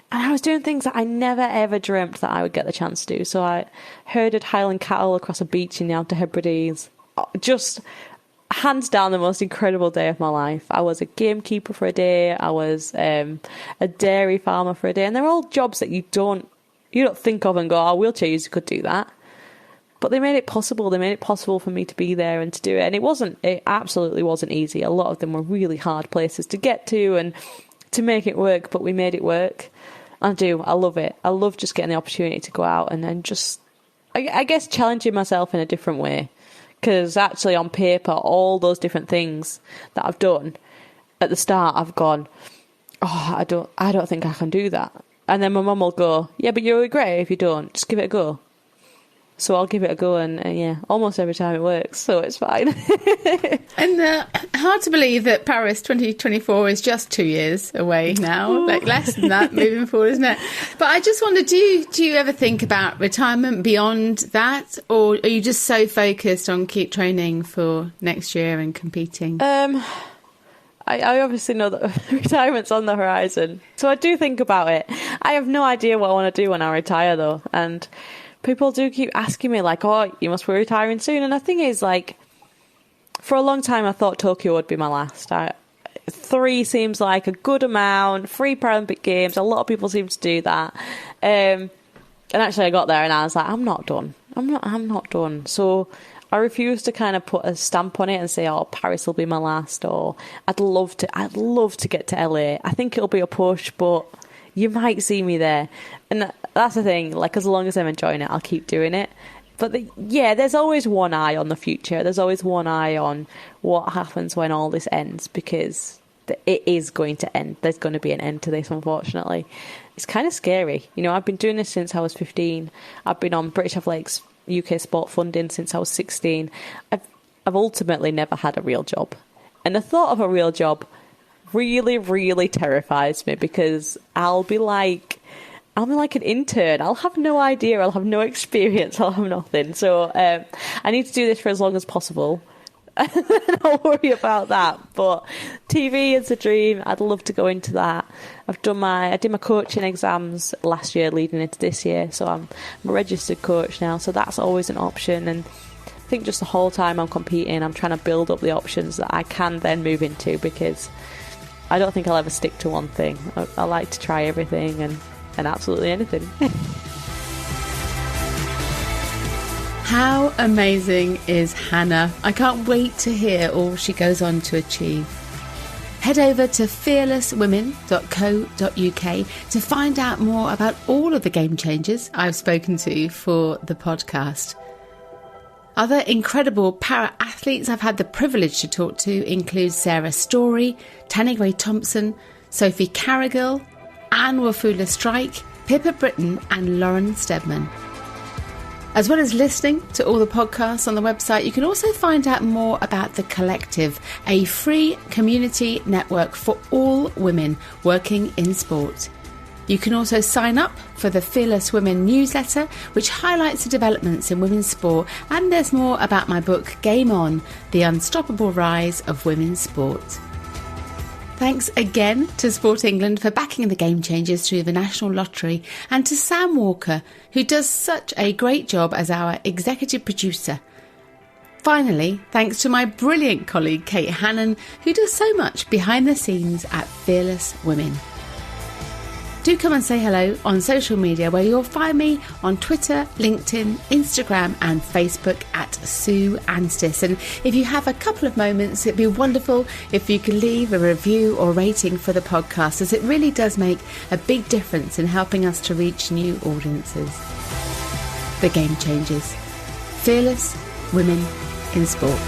And I was doing things that I never ever dreamt that I would get the chance to do. So I herded Highland cattle across a beach in the Outer Hebrides. Just hands down the most incredible day of my life. I was a gamekeeper for a day. I was a dairy farmer for a day. And they're all jobs that you don't think of and go, oh, wheelchair user could do that. But they made it possible. They made it possible for me to be there and to do it. And it absolutely wasn't easy. A lot of them were really hard places to get to and to make it work, but we made it work. I love it. I love just getting the opportunity to go out and just, I guess, challenging myself in a different way. Because actually on paper, all those different things that I've done, at the start I've gone, oh, I don't think I can do that. And then my mum will go, yeah, but you'll regret it if you don't. Just give it a go. So I'll give it a go, and almost every time it works, so it's fine. And hard to believe that Paris 2024 is just 2 years away now, like less than that moving forward, isn't it? But I just wonder, do you ever think about retirement beyond that, or are you just so focused on keep training for next year and competing? I obviously know that retirement's on the horizon, so I do think about it. I have no idea what I want to do when I retire, though, and people do keep asking me, like, oh, you must be retiring soon. And the thing is, like, for a long time I thought Tokyo would be my last. 3 seems like a good amount. 3 Paralympic Games, a lot of people seem to do that. And actually I got there and I was like, I'm not done. I'm not done. So I refuse to kind of put a stamp on it and say, oh, Paris will be my last, or I'd love to get to LA. I think it'll be a push, but you might see me there. And that's the thing, like, as long as I'm enjoying it, I'll keep doing it. But there's always one eye on the future. There's always one eye on what happens when all this ends, because it is going to end. There's going to be an end to this, unfortunately. It's kind of scary. You know, I've been doing this since I was 15. I've been on British Athletics UK sport funding since I was 16. I've ultimately never had a real job. And the thought of a real job really, really terrifies me, because I'll be like an intern. I'll have no idea. I'll have no experience. I'll have nothing. So I need to do this for as long as possible. I'll worry about that. But TV is a dream. I'd love to go into that. I did my coaching exams last year leading into this year. So I'm a registered coach now. So that's always an option. And I think just the whole time I'm competing, I'm trying to build up the options that I can then move into, because I don't think I'll ever stick to one thing. I like to try everything and absolutely anything. How amazing is Hannah? I can't wait to hear all she goes on to achieve. Head over to fearlesswomen.co.uk to find out more about all of the game changers I've spoken to for the podcast. Other incredible para-athletes I've had the privilege to talk to include Sarah Story, Tanni Gray-Thompson, Sophie Carrigill, Anne Wafula-Strike, Pippa Britton and Lauren Steadman. As well as listening to all the podcasts on the website, you can also find out more about The Collective, a free community network for all women working in sport. You can also sign up for the Fearless Women newsletter, which highlights the developments in women's sport, and there's more about my book, Game On, The Unstoppable Rise of Women's Sport. Thanks again to Sport England for backing the Game Changers through the National Lottery, and to Sam Walker, who does such a great job as our executive producer. Finally, thanks to my brilliant colleague Kate Hannon, who does so much behind the scenes at Fearless Women. Do come and say hello on social media, where you'll find me on Twitter, LinkedIn, Instagram and Facebook at Sue Anstis. And if you have a couple of moments, it'd be wonderful if you could leave a review or rating for the podcast, as it really does make a big difference in helping us to reach new audiences. The Game Changers. Fearless Women in Sport.